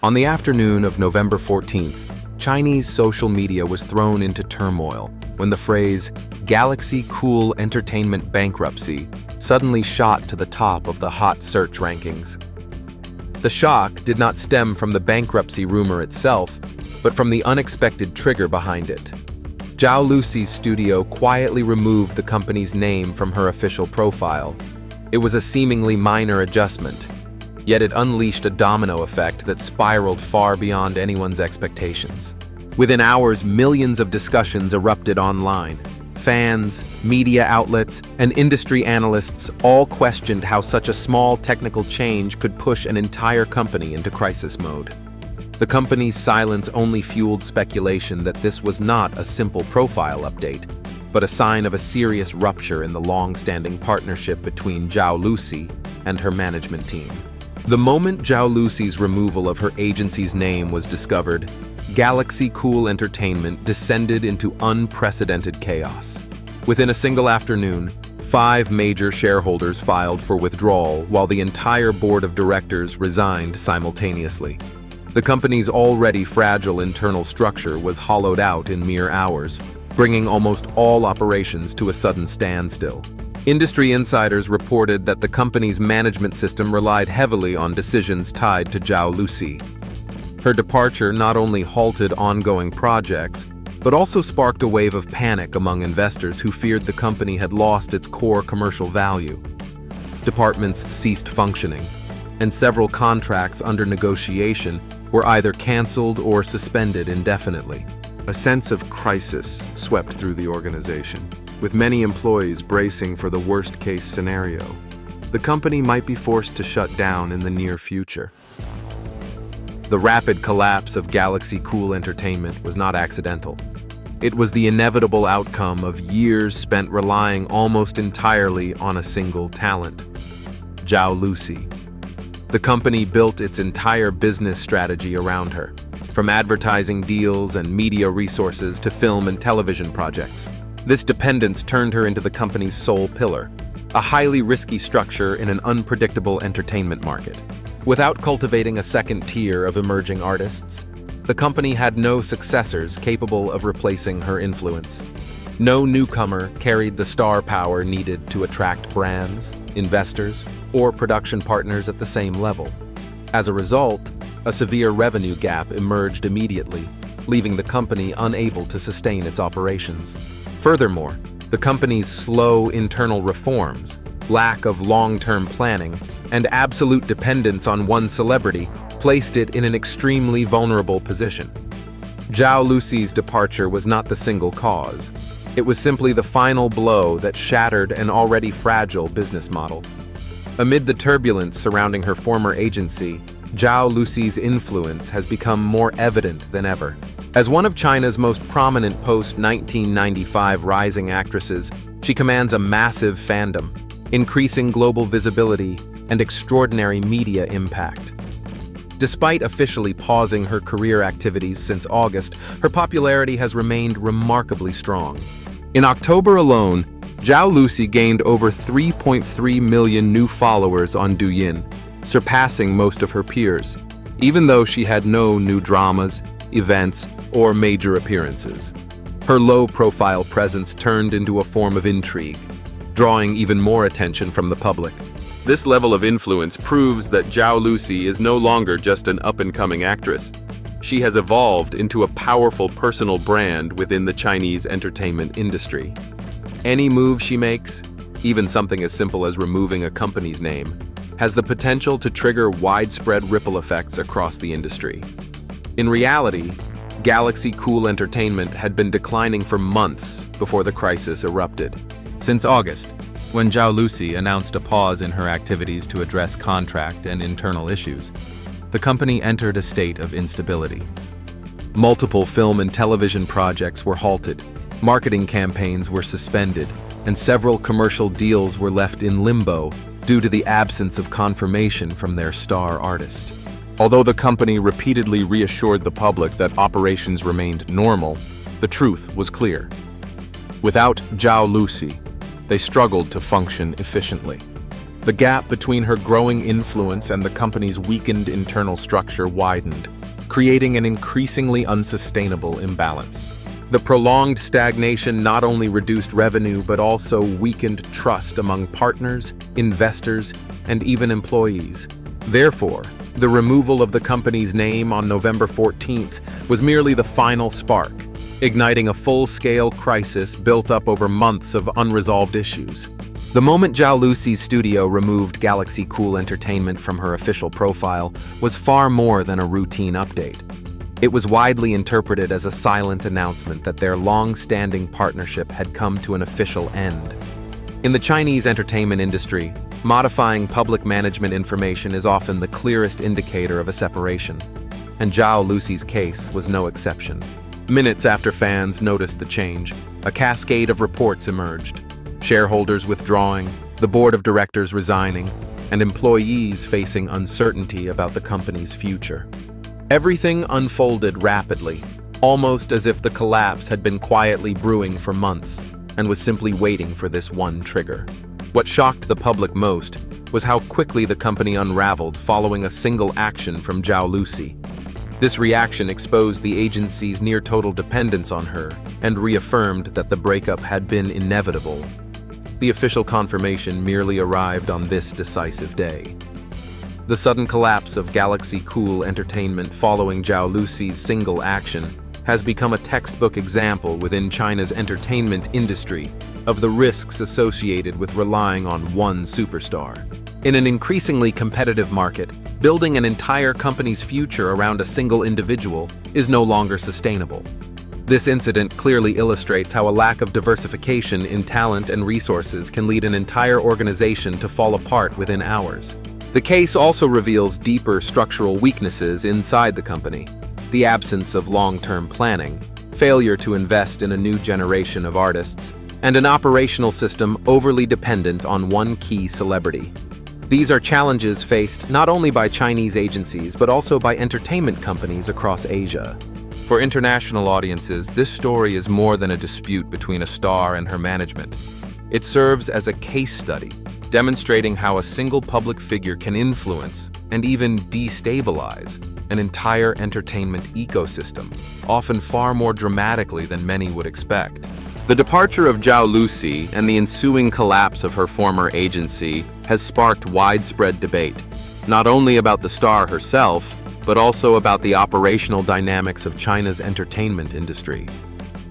On the afternoon of November 14th, Chinese social media was thrown into turmoil when the phrase "Galaxy Cool Entertainment Bankruptcy" suddenly shot to the top of the hot search rankings. The shock did not stem from the bankruptcy rumor itself, but from the unexpected trigger behind it. Zhao Lusi's studio quietly removed the company's name from her official profile. It was a seemingly minor adjustment, yet it unleashed a domino effect that spiraled far beyond anyone's expectations. Within hours, millions of discussions erupted online. Fans, media outlets, and industry analysts all questioned how such a small technical change could push an entire company into crisis mode. The company's silence only fueled speculation that this was not a simple profile update, but a sign of a serious rupture in the long-standing partnership between Zhao Lusi and her management team. The moment Zhao Lusi's removal of her agency's name was discovered, Galaxy Cool Entertainment descended into unprecedented chaos. Within a single afternoon, 5 major shareholders filed for withdrawal, while the entire board of directors resigned simultaneously. The company's already fragile internal structure was hollowed out in mere hours, bringing almost all operations to a sudden standstill. Industry insiders reported that the company's management system relied heavily on decisions tied to Zhao Lusi. Her departure not only halted ongoing projects, but also sparked a wave of panic among investors who feared the company had lost its core commercial value. Departments ceased functioning, and several contracts under negotiation were either canceled or suspended indefinitely. A sense of crisis swept through the organization, with many employees bracing for the worst-case scenario. The company might be forced to shut down in the near future. The rapid collapse of Galaxy Cool Entertainment was not accidental. It was the inevitable outcome of years spent relying almost entirely on a single talent, Zhao Lusi. The company built its entire business strategy around her, from advertising deals and media resources to film and television projects. This dependence turned her into the company's sole pillar, a highly risky structure in an unpredictable entertainment market. Without cultivating a second tier of emerging artists, the company had no successors capable of replacing her influence. No newcomer carried the star power needed to attract brands, investors, or production partners at the same level. As a result, a severe revenue gap emerged immediately, leaving the company unable to sustain its operations. Furthermore, the company's slow internal reforms, lack of long-term planning, and absolute dependence on one celebrity placed it in an extremely vulnerable position. Zhao Lusi's departure was not the single cause. It was simply the final blow that shattered an already fragile business model. Amid the turbulence surrounding her former agency, Zhao Lusi's influence has become more evident than ever. As one of China's most prominent post-1995 rising actresses, she commands a massive fandom, increasing global visibility and extraordinary media impact. Despite officially pausing her career activities since August, her popularity has remained remarkably strong. In October alone, Zhao Lusi gained over 3.3 million new followers on Douyin, surpassing most of her peers, even though she had no new dramas, events, or major appearances. Her low-profile presence turned into a form of intrigue, drawing even more attention from the public. This level of influence proves that Zhao Lusi is no longer just an up-and-coming actress. She has evolved into a powerful personal brand within the Chinese entertainment industry. Any move she makes, even something as simple as removing a company's name, has the potential to trigger widespread ripple effects across the industry. In reality, Galaxy Cool Entertainment had been declining for months before the crisis erupted. Since August, when Zhao Lusi announced a pause in her activities to address contract and internal issues, the company entered a state of instability. Multiple film and television projects were halted, marketing campaigns were suspended, and several commercial deals were left in limbo due to the absence of confirmation from their star artist. Although the company repeatedly reassured the public that operations remained normal, the truth was clear. Without Zhao Lusi, they struggled to function efficiently. The gap between her growing influence and the company's weakened internal structure widened, creating an increasingly unsustainable imbalance. The prolonged stagnation not only reduced revenue but also weakened trust among partners, investors, and even employees. Therefore, the removal of the company's name on November 14th was merely the final spark, igniting a full-scale crisis built up over months of unresolved issues. The moment Zhao Lusi's studio removed Galaxy Cool Entertainment from her official profile was far more than a routine update. It was widely interpreted as a silent announcement that their long-standing partnership had come to an official end. In the Chinese entertainment industry, modifying public management information is often the clearest indicator of a separation, and Zhao Lusi's case was no exception. Minutes after fans noticed the change, a cascade of reports emerged. Shareholders withdrawing, the board of directors resigning, and employees facing uncertainty about the company's future. Everything unfolded rapidly, almost as if the collapse had been quietly brewing for months and was simply waiting for this one trigger. What shocked the public most was how quickly the company unraveled following a single action from Zhao Lusi. This reaction exposed the agency's near-total dependence on her and reaffirmed that the breakup had been inevitable. The official confirmation merely arrived on this decisive day. The sudden collapse of Galaxy Cool Entertainment following Zhao Lusi's single action has become a textbook example within China's entertainment industry of the risks associated with relying on one superstar. In an increasingly competitive market, building an entire company's future around a single individual is no longer sustainable. This incident clearly illustrates how a lack of diversification in talent and resources can lead an entire organization to fall apart within hours. The case also reveals deeper structural weaknesses inside the company. The absence of long-term planning, failure to invest in a new generation of artists, and an operational system overly dependent on one key celebrity. These are challenges faced not only by Chinese agencies but also by entertainment companies across Asia. For international audiences, this story is more than a dispute between a star and her management. It serves as a case study, demonstrating how a single public figure can influence and even destabilize an entire entertainment ecosystem, often far more dramatically than many would expect. The departure of Zhao Lusi and the ensuing collapse of her former agency has sparked widespread debate, not only about the star herself, but also about the operational dynamics of China's entertainment industry.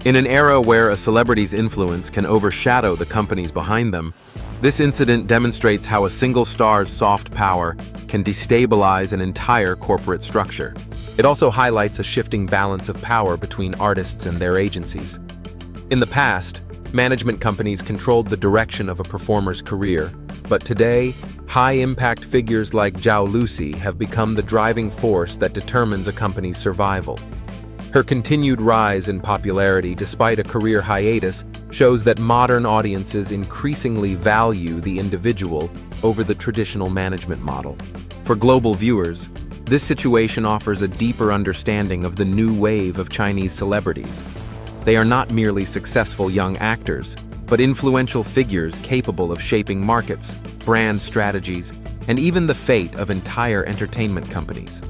In an era where a celebrity's influence can overshadow the companies behind them, this incident demonstrates how a single star's soft power can destabilize an entire corporate structure. It also highlights a shifting balance of power between artists and their agencies. In the past, management companies controlled the direction of a performer's career, but today, high-impact figures like Zhao Lusi have become the driving force that determines a company's survival. Her continued rise in popularity despite a career hiatus shows that modern audiences increasingly value the individual over the traditional management model. For global viewers, this situation offers a deeper understanding of the new wave of Chinese celebrities. They are not merely successful young actors, but influential figures capable of shaping markets, brand strategies, and even the fate of entire entertainment companies.